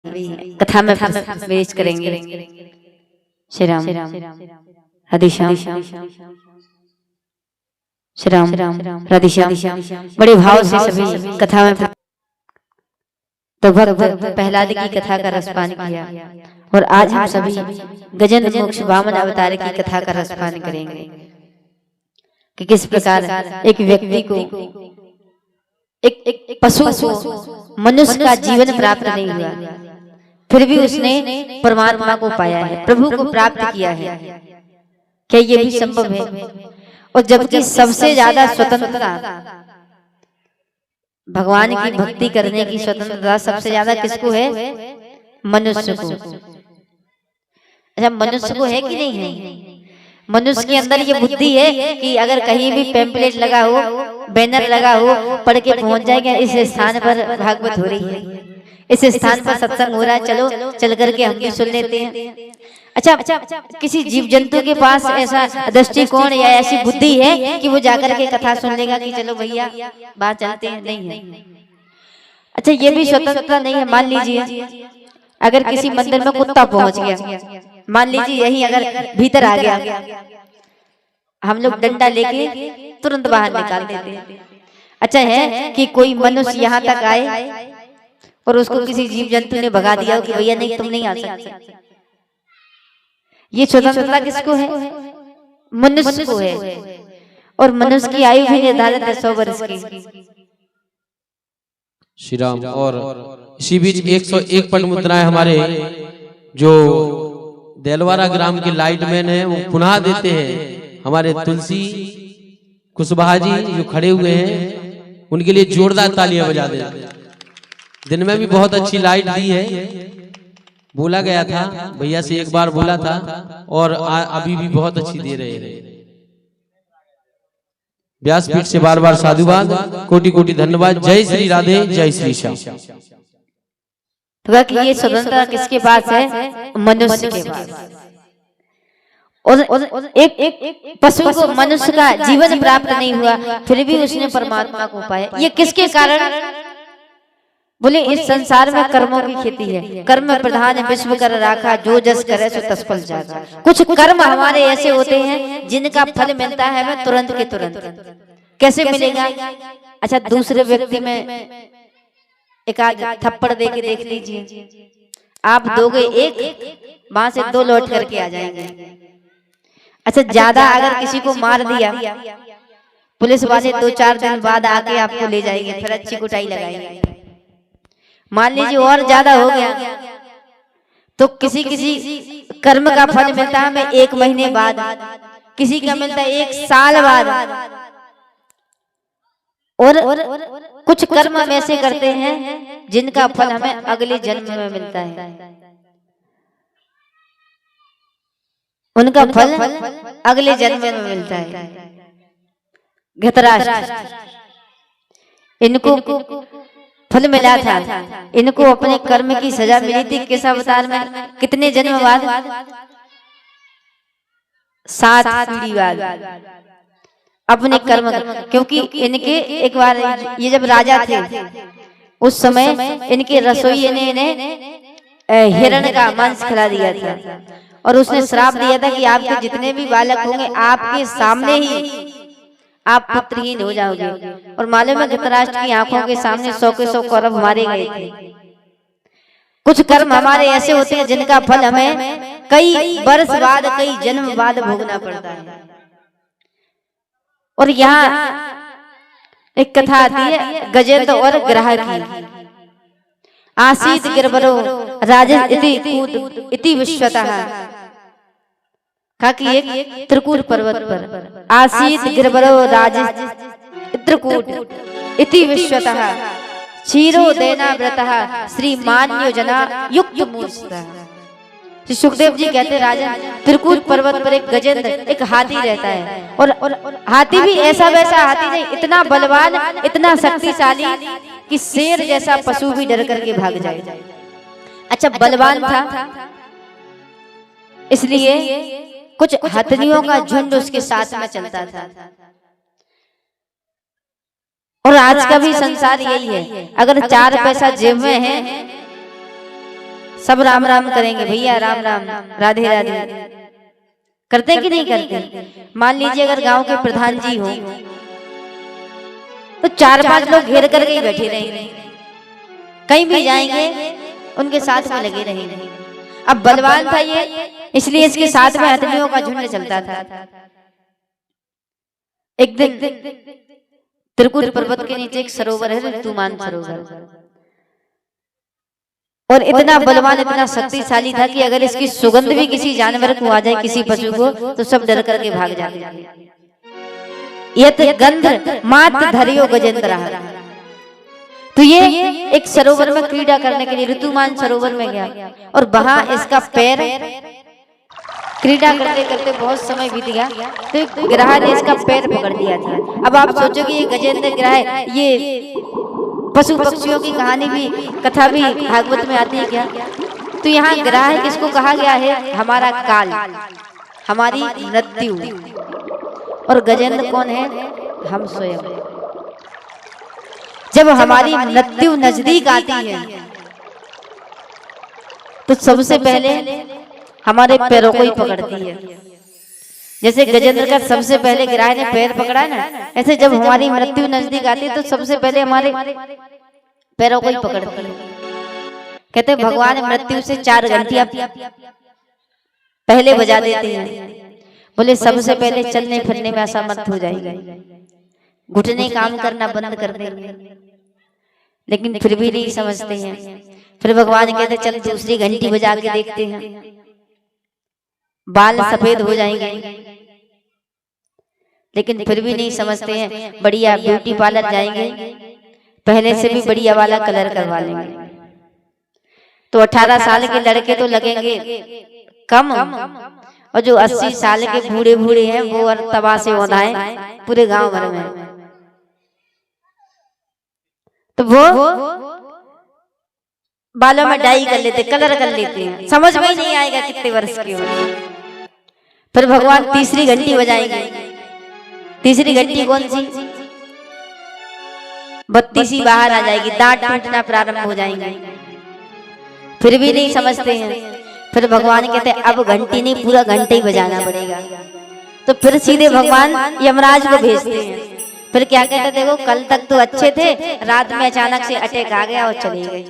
कथा में प्रवेश करेंगे। श्री राम राधे श्याम, श्री राम राधे श्याम। बड़े भाव से सभी कथा में तो भक्त प्रहलाद की कथा का रसपान किया और आज हम सभी गजेंद्र मोक्ष वामन अवतार की कथा का रसपान करेंगे कि किस प्रकार एक व्यक्ति को एक पशु को मनुष्य का जीवन प्राप्त नहीं हुआ, फिर भी उसने परमात्मा को पाया है, प्रभु को प्राप्त किया है। क्या ये भी संभव है? और जबकि सबसे ज्यादा स्वतंत्रता, भगवान की भक्ति करने की स्वतंत्रता सबसे ज्यादा किसको है? मनुष्य को। अच्छा, मनुष्य को है कि नहीं है? मनुष्य के अंदर ये बुद्धि है कि अगर कहीं भी पैम्पलेट लगा हो, बैनर लगा हो, पढ़ के पहुंच जाएगा इस स्थान पर भागवत हो रही है, इस स्थान पर सत्संग हो रहा है, चलो चल करके हम भी सुन लेते हैं। अच्छा, किसी जीव जंतु के पास ऐसा दृष्टिकोण या ऐसी बुद्धि है कि वो जाकर के कथा सुन लेगा कि चलो भैया बाहर चलते हैं? नहीं है। अच्छा, ये भी स्वतंत्रता नहीं है। मान लीजिए अगर किसी मंदिर में कुत्ता पहुंच गया, मान लीजिए यही अगर भीतर आ गया, हम लोग डंडा लेके तुरंत बाहर निकाल देते हैं। अच्छा है कि कोई मनुष्य यहाँ तक आए और उसको किसी जीव जंतु ने भगा दिया हो कि भैया नहीं, तुम नहीं आ सकते। ये स्वतंत्रता किसको है? मनुष्य को है। और मनुष्य की आयु भी निर्धारित है 100 वर्ष की। श्री राम। और इसी बीच 101 पट मुद्राएं हमारे जो देलवारा ग्राम के लाइटमैन हैं वो पुनः देते हैं। हमारे तुलसी कुशवाहा जी जो खड़े हुए हैं उनके लिए जोरदार तालियां बजा दें। दिन में भी बहुत अच्छी लाइट दी है, बोला गया था, भैया से एक बार बोला था, और अभी भी बहुत अच्छी दे रहे हैं। व्यासपीठ से बार बार साधुवाद, कोटि कोटि धन्यवाद। जय श्री राधे, जय श्री श्याम। तो ये स्वतंत्रता किसके पास है? मनुष्य के पास। और एक पशु को मनुष्य का जीवन प्राप्त नहीं हुआ, फिर भी उसने परमात्मा को पाया। ये किसके कारण? बोले इस संसार में कर्मों की खेती है, कर्म प्रधान विश्व कर राखा, जो जस करे सो तस फल जागा। कुछ कर्म हमारे ऐसे होते हैं जिनका फल मिलता है हमें तुरंत के तुरंत। कैसे मिलेगा? अच्छा, दूसरे व्यक्ति में एक आध थप्पड़ दे के देख लीजिए, आप दोगे एक, वहां से 2 लौट करके आ जाएंगे। अच्छा, ज्यादा अगर किसी को मार दिया, पुलिस वाले 2-4 दिन बाद आके आपको ले जाएंगे, फिर अच्छी कुटाई लगाएंगे। मान लीजिए और ज्यादा हो गया तो किसी कर्म का फल मिलता है हमें 1 महीने बाद, किसी का मिलता है 1 साल बाद, और कुछ कर्म हम ऐसे करते हैं जिनका फल हमें अगले जन्म में मिलता है। उनका फल अगले जन्म में मिलता है। धृतराष्ट्र, इनको फल मिला था, इनको अपने कर्म की सजा मिली थी किस अवतार में? कितने जन्म बाद? 7 पीढ़ी बाद अपने कर्म, क्योंकि इनके एक बार ये जब राजा थे उस समय इनके रसोई ने इन्हें हिरण का मांस खिला दिया था और उसने श्राप दिया था कि आपके जितने भी बालक होंगे आपके सामने ही आप पुत्रहीन हो जाओगे। और मालूम है धृतराष्ट्र की आंखों के सामने 100 के 100 कौरव मारे गए थे। कुछ कर्म हमारे ऐसे होते हैं जिनका फल हमें कई वर्ष बाद, कई जन्म बाद भोगना पड़ता है। और यहाँ एक कथा आती है गजेंद्र और ग्राह की। आसीत गिरवरो राजन इति विश्वतः, कि एक त्रिकूट पर्वत पर आसीत गिरवरो राज त्रिकूट इति विश्वतः क्षीरो देना व्रतः श्री मान्यो जना युक्त मूर्छितः। सुखदेव जी कहते राजन, त्रिकूट पर्वत पर एक गजेंद्र, एक हाथी रहता है, और हाथी भी ऐसा वैसा हाथी नहीं, इतना बलवान, इतना शक्तिशाली कि शेर जैसा पशु भी डर करके भाग जाए। अच्छा, बलवान था इसलिए कुछ हथनियों का झुंड उसके साथ में चलता था। और आज का भी संसार यही है, अगर 4 पैसा जेब में है सब राम राम करेंगे, भैया राम राम, राधे राधे, करते कि नहीं करते? मान लीजिए अगर गांव के प्रधान जी हो तो 4-5 लोग घेर करके ही बैठे रहेंगे, कहीं भी जाएंगे उनके साथ में लगे रहेंगे। अब बलवान था ये, इसलिए इसके साथ में हथनियों का झुंड चलता था। एक दिन त्रिकुट पर्वत के नीचे एक सरोवर है, ऋतुमान सरोवर, और इतना बलवान, इतना शक्तिशाली था कि अगर इसकी सुगंध भी किसी जानवर को आ जाए, किसी पशु को, तो सब डर करके भाग जाते। यत गंध मात धरियो गजेंद्र। तो ये एक सरोवर में क्रीड़ा करने के लिए ऋतुमान सरोवर में गया, और वहां इसका पैर क्रीड़ा करते करते बहुत समय बीत गया, तो एक ग्रह ने इसका पैर पकड़ दिया था। अब आप सोचोगे ये गजेंद्र ग्रह, ये पशु पक्षियों की कहानी भी, कथा भी भागवत में आती है क्या? तो यहाँ ग्रह किसको कहा गया है? हमारा काल, हमारी मृत्यु। और गजेंद्र कौन है? हम स्वयं। जब हमारी मृत्यु नजदीक आती है तो सबसे पहले हमारे पैरों को ही पकड़ती है। जैसे गजेंद्र का सबसे पहले गिराए ने पैर पकड़ा ना, ऐसे जब हमारी मृत्यु नजदीक आती है तो सबसे पहले हमारे पैरों को ही पकड़ती है। कहते हैं भगवान मृत्यु से 4 घंटियां पहले बजा देते हैं। बोले सबसे पहले चलने फिरने में असमर्थ हो जाएगा, घुटने काम करना बंद कर देंगे, लेकिन फिर भी नहीं समझते हैं। फिर भगवान कहते चल दूसरी घंटी बजा के देखते हैं, बाल सफेद हो जाएंगे, लेकिन फिर भी नहीं समझते हैं। बढ़िया ब्यूटी पार्लर जाएंगे, पहले से भी बढ़िया वाला कलर करवा लेंगे। तो 18 साल के लड़के तो लगेंगे कम, और जो 80 साल के बूढ़े बूढ़े हैं वो और तबाह से होना है पूरे गांव भर में। तो वो बालों में डाई कर लेते, कलर कर लेते हैं, समझ में ही नहीं आएगा कितने वर्ष के हो। फिर भगवान तीसरी घंटी बजाएंगे। तीसरी घंटी कौन सी? बत्ती सी बाहर आ जाएगी, दांत टूटना प्रारंभ हो जाएंगे, फिर भी नहीं समझते हैं। फिर भगवान कहते हैं अब घंटी नहीं, पूरा घंटे ही बजाना पड़ेगा। तो फिर सीधे भगवान यमराज को भेजते हैं। फिर क्या कहते, देखो कल तक तो अच्छे थे, रात में अचानक से अटैक आ गया और चले गए।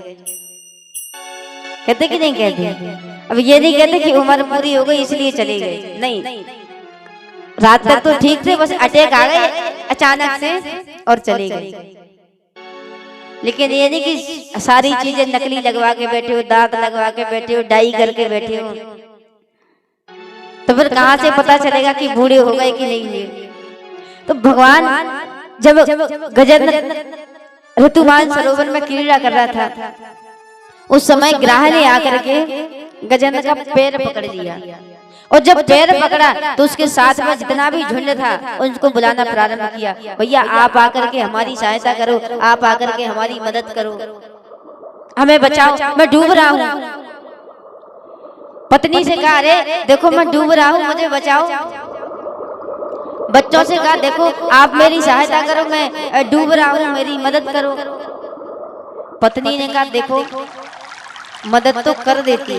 कहते कि नहीं कहते? अब ये नहीं कहते कि उम्र पूरी हो गई इसलिए चले गए, नहीं, रात तक तो ठीक थे, बस अटैक आ गए अचानक से और चले गए। लेकिन ये नहीं कि सारी चीजें नकली लगवा के बैठे हो, दांत लगवा के बैठे हो, डाई करके बैठे हो, तो फिर कहां से पता चलेगा कि बूढ़े हो गए कि नहीं हुए? तो भगवान जब गजेंद्र ऋतुमान सरोवर में क्रीड़ा कर रहा था, उस समय ग्राह ने आकर के गजेंद्र का पैर पकड़ लिया, और जब पैर पकड़ा तो उसके साथ में जितना भी झुंड था उनको बुलाना प्रारंभ किया, भैया आप आकर के हमारी सहायता करो, आप आकर के हमारी मदद करो, हमें बचाओ, मैं डूब रहा हूँ। पत्नी से कहा अरे देखो मैं डूब रहा हूँ, मुझे बचाओ। बच्चों से कहा देखो आप मेरी सहायता करो, मैं डूब रहा हूँ, मेरी मदद करो। पत्नी ने कहा देखो मदद तो कर देती,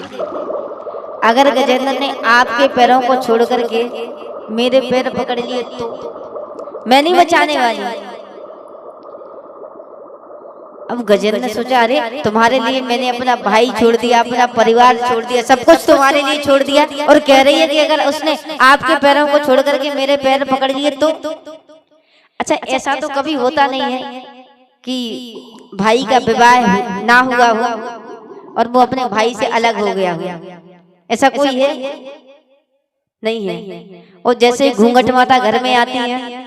अगर गजेंद्र ने आपके पैरों को छोड़ करके मेरे पैर पकड़ लिए तो मैं नहीं बचाने वाली। अब गजेंद्र ने सोचा अरे तुम्हारे लिए मैंने अपना भाई छोड़ दिया, अपना परिवार छोड़ दिया, सब कुछ तुम्हारे लिए छोड़ दिया, और कह रही है कि अगर उसने आपके पैरों को छोड़ करके मेरे पैर पकड़ लिए तो? अच्छा ऐसा तो कभी होता नहीं है कि भाई का विवाह ना हुआ हो और वो अपने भाई से अलग हो गया हो, ऐसा कोई है? नहीं है। और जैसे घूंघट माता घर में आती है,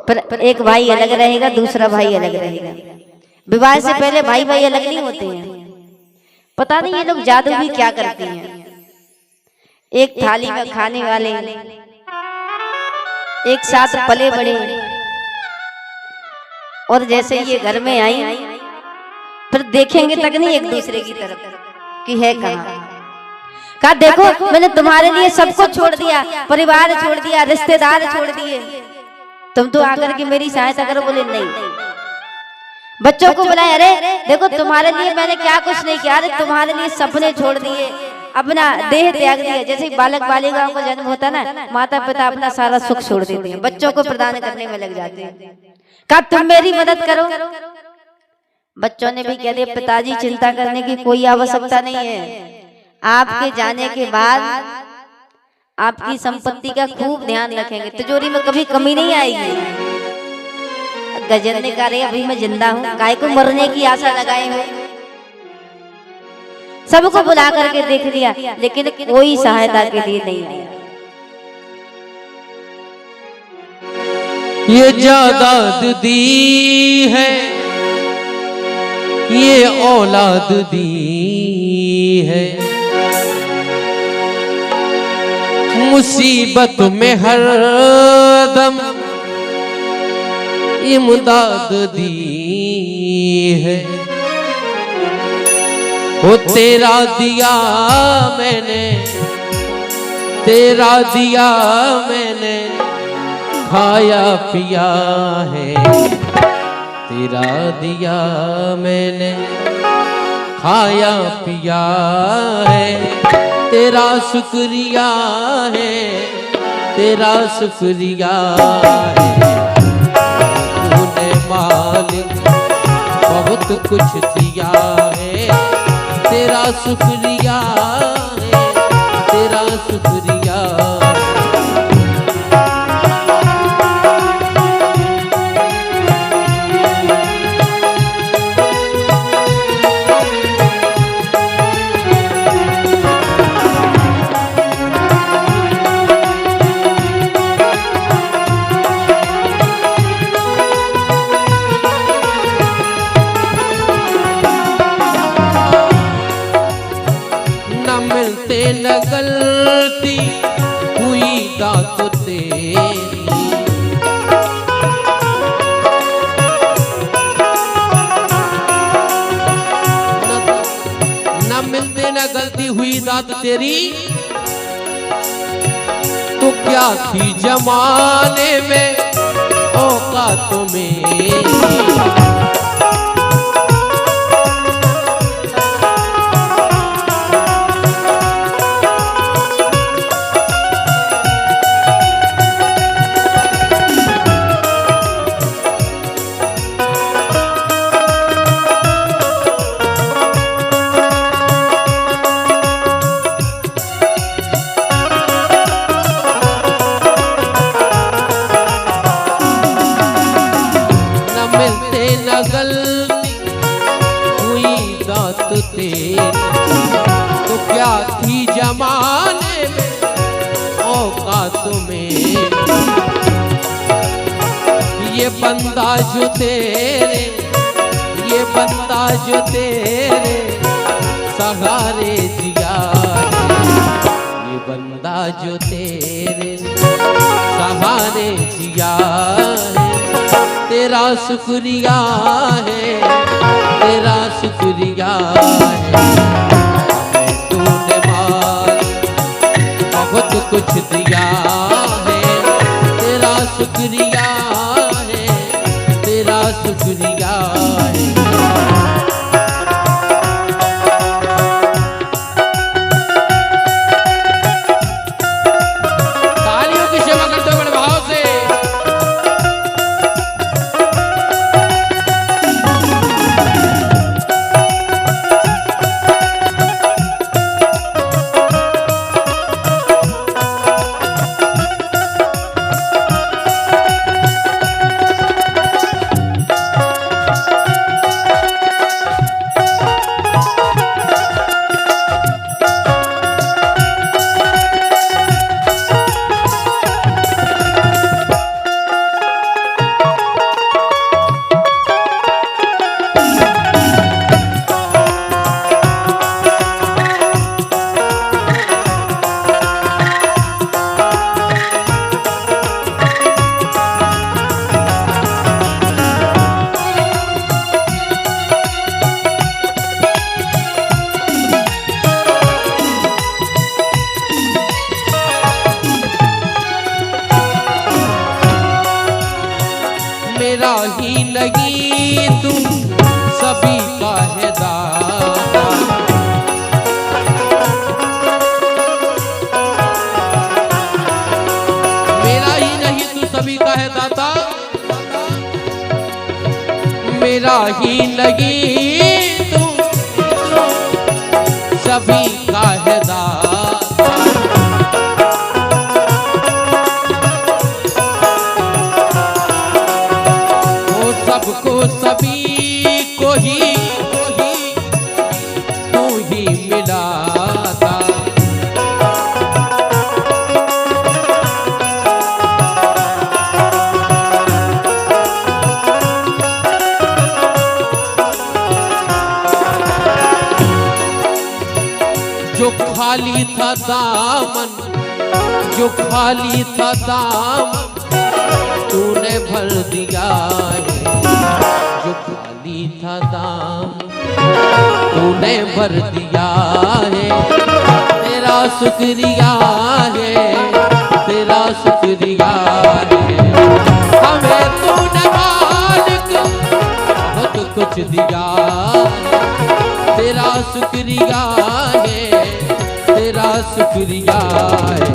पर एक भाई अलग रहेगा, दूसरा भाई अलग रहेगा। विवाह से पहले भाई भाई अलग नहीं होते हैं। पता नहीं ये लोग जादू भी क्या करते हैं। एक थाली में खाने वाले, एक साथ पले बड़े, और जैसे ये घर में आई फिर देखेंगे तक नहीं एक दूसरे की तरफ कि है कहाँ। कहा देखो मैंने तुम्हारे लिए सबको छोड़ दिया, परिवार छोड़ दिया, रिश्तेदार छोड़ दिए, तुम तो आकर के मेरी सहायता करो। बोले नहीं, बच्चों को बुलाए, अरे देखो तुम्हारे लिए मैंने क्या कुछ नहीं किया, अरे तुम्हारे लिए सपने छोड़ दिए, अपना देह त्याग दिया। जैसे बालक बालिकाओं का जन्म होता है ना, माता पिता अपना सारा सुख छोड़ देते हैं, बच्चों को प्रदान करने में लग जाते हैं। कहा तुम मेरी मदद करो। बच्चों ने भी कह दिया पिताजी चिंता करने की कोई आवश्यकता नहीं है, आपके जाने के बाद आपकी संपत्ति का खूब ध्यान रखेंगे, तिजोरी में कभी कमी नहीं आएगी। गजन ने कहा रे अभी मैं जिंदा हूँ, काय को मरने की आशा लगाए हुए। सबको बुला करके देख लिया, लेकिन कोई सहायता के लिए नहीं आया। ये जायदाद दी है, ये औलाद दी है, मुसीबत में हर दम इमदाद दी है। वो तेरा दिया मैंने, तेरा दिया मैंने, खाया पिया है, तेरा दिया मैंने, खाया पिया है, तेरा शुक्रिया है, तेरा शुक्रिया है। तूने मालिक बहुत कुछ दिया है, तेरा शुक्रिया है, तेरा शुक्रिया है। न गलती हुई दात तेरी, न मिलते न गलती हुई दात तेरी, तो क्या थी जमाने में औकात मेरी। गलती हुई दात तेरी, तो क्या थी जमाने में औकात में। ये बंदा जो तेरे, ये बंदा जो तेरे सहारे जिया है, ये बंदा जो तेरे सहारे जिया है, तेरा शुक्रिया है, तेरा शुक्रिया है। तूने माल बहुत कुछ दिया है, तेरा शुक्रिया है, तेरा शुक्रिया है। तालियों की सेवा करते हो बड़े भाव से। मेरा ही नहीं तू सभी का है दाता। मेरा ही नहीं तू सभी का है दाता, मेरा ही नहीं तू सभी का है दाता। वो सबको सभी को ही तू ही मिलाता। जो खाली था दामन, जो खाली था दामन तूने भर दिया है। जो खाली था दामन तूने भर दिया है। तेरा शुक्रिया है, तेरा शुक्रिया है। हमें तूने मालिक बहुत कुछ दिया है। तेरा शुक्रिया है, तेरा शुक्रिया है।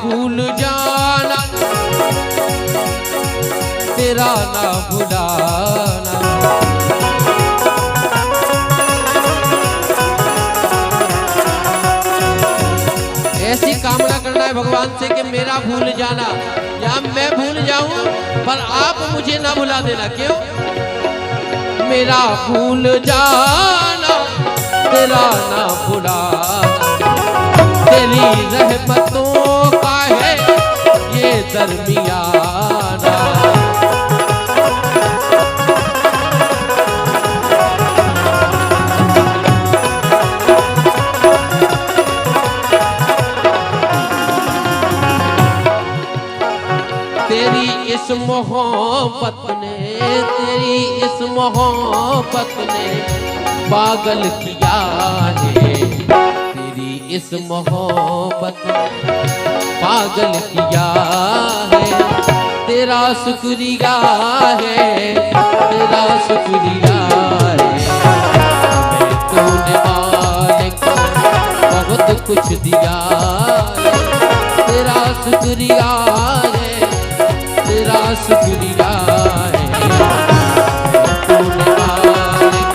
भूल जाना तेरा ना भुलाना। ऐसी कामना करना है भगवान से कि मेरा भूल जाना या मैं भूल जाऊं पर आप मुझे ना भुला देना। क्यों? मेरा भूल जाना तेरा ना भुलाना। तेरी रहमतों का है ये दरमियाना। तेरी इस मोहब्बत ने, तेरी इस मोहब्बत ने पागल किया है। इस मोहब्बत पागल किया है। तेरा शुक्रिया है, तेरा शुक्रिया है। हमें तूने मालिक बहुत कुछ दिया है। तेरा शुक्रिया है, तेरा शुक्रिया है। तूने मालिक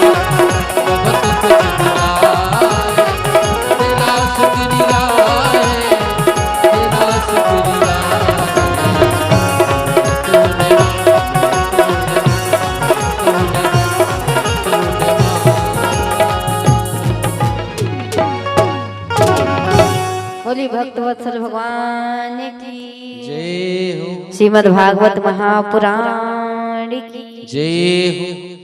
बहुत कुछ दिया है। तेरा शुक्रिया है, तेरा शुक्रिया बोली भक्तवत्सल भगवान की जय हो। श्रीमद् भागवत महापुराण की जय हो।